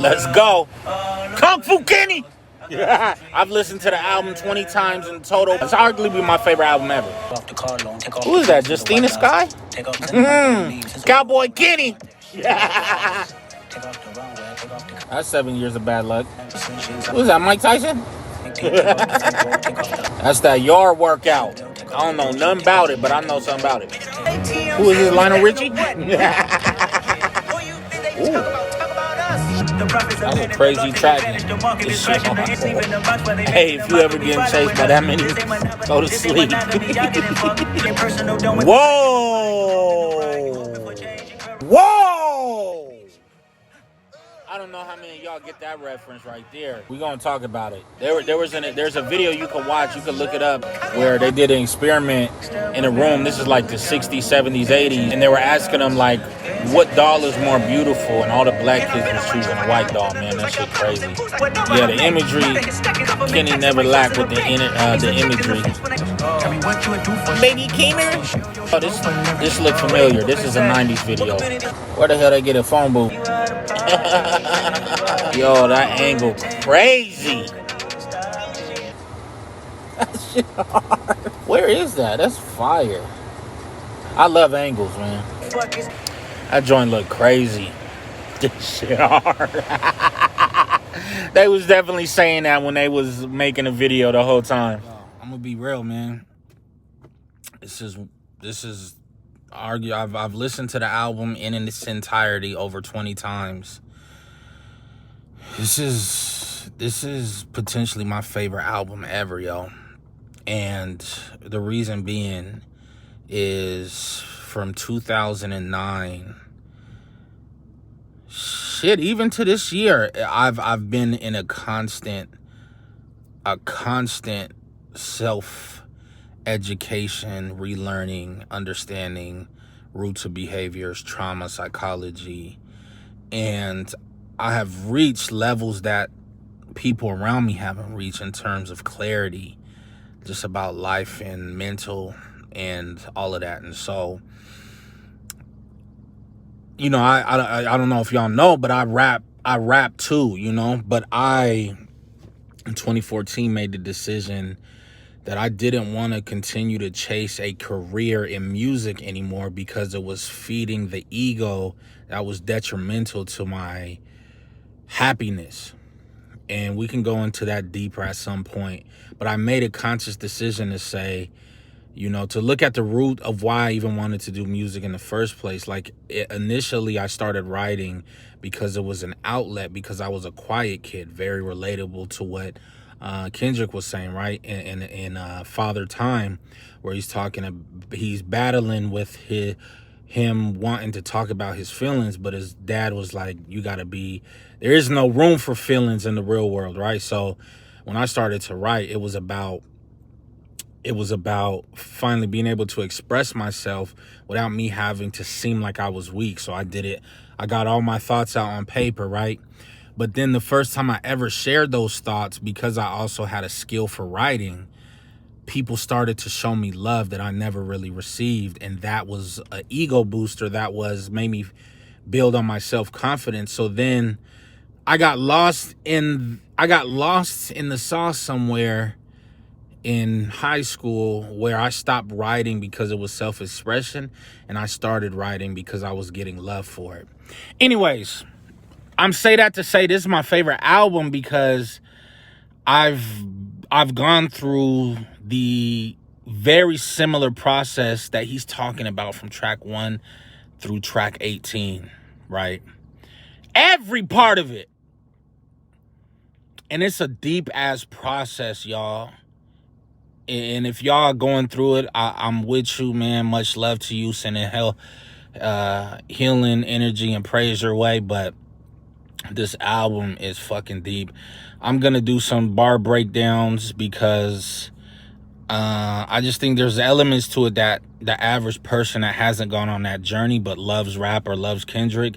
Let's go. Kung Fu Kenny. I've listened to the album 20 times in total. It's arguably my favorite album ever. Who is that? Justina Sky? Cowboy Kenny. That's 7 years of bad luck. Who is that? Mike Tyson? That's that yard workout. I don't know nothing about it, but I know something about it. Who is this? Lionel Richie? Ooh. That's a crazy track. Hey, if you ever getting chased by that many, go to sleep. Whoa! Whoa! I don't know how many of y'all get that reference right there. We're gonna talk about it. There's a video you can watch, you can look it up, where they did an experiment in a room. This is like the 60s, 70s, 80s, and they were asking them like, what doll is more beautiful? And all the black kids was choosing a white doll. Man, that shit crazy. Yeah, the imagery, Kenny never lacked with the imagery. Baby Keener. Oh, this look familiar. This is a 90s video. Where the hell they get a phone booth? Yo, that angle crazy. That shit hard. Where is that? That's fire. I love angles, man. That joint look crazy. This shit hard. They was definitely saying that when they was making a video the whole time. I'm gonna be real, man. This is I've listened to the album in its entirety over 20 times. This is potentially my favorite album ever, yo. And the reason being is from 2009. Shit, even to this year, I've been in a constant self-education, relearning, understanding roots of behaviors, trauma, psychology, and I have reached levels that people around me haven't reached in terms of clarity, just about life and mental and all of that. And so, you know, I don't know if y'all know, but I rap too, you know. But I, in 2014, made the decision that I didn't want to continue to chase a career in music anymore because it was feeding the ego that was detrimental to my happiness. And we can go into that deeper at some point. But I made a conscious decision to say, you know, to look at the root of why I even wanted to do music in the first place. Like, initially I started writing because it was an outlet, because I was a quiet kid, very relatable to what Kendrick was saying, right? In Father Time, where he's battling with him wanting to talk about his feelings, but his dad was like, there is no room for feelings in the real world, right? So when I started to write, it was about finally being able to express myself without me having to seem like I was weak. So I did it. I got all my thoughts out on paper, right? But then the first time I ever shared those thoughts, because I also had a skill for writing, people started to show me love that I never really received. And that was an ego booster that made me build on my self-confidence. So then I got lost in the sauce somewhere in high school, where I stopped writing because it was self-expression, and I started writing because I was getting love for it. Anyways, I'm say that to say this is my favorite album because I've gone through the very similar process that he's talking about from track 1 through track 18, right? Every part of it. And it's a deep ass process, y'all. And if y'all are going through it, I'm with you, man. Much love to you. Sending healing energy and praise your way. But this album is fucking deep. I'm going to do some bar breakdowns because I just think there's elements to it that the average person that hasn't gone on that journey but loves rap or loves Kendrick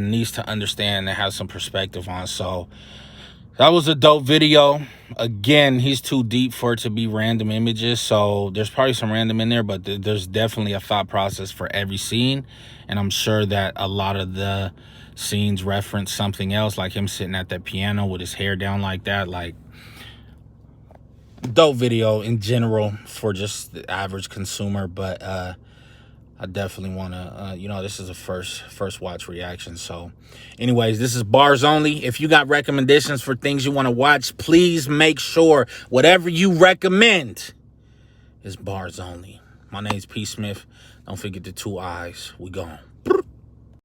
needs to understand and have some perspective on. So that was a dope video. Again, he's too deep for it to be random images, so there's probably some random in there, but there's definitely a thought process for every scene, and I'm sure that a lot of the scenes reference something else, like him sitting at that piano with his hair down like that. Like, dope video in general for just the average consumer, but I definitely want to, this is a first watch reaction. So anyways, this is Barz Only. If you got recommendations for things you want to watch, please make sure whatever you recommend is Barz Only. My name's P. Smith. Don't forget the 2 eyes. We gone.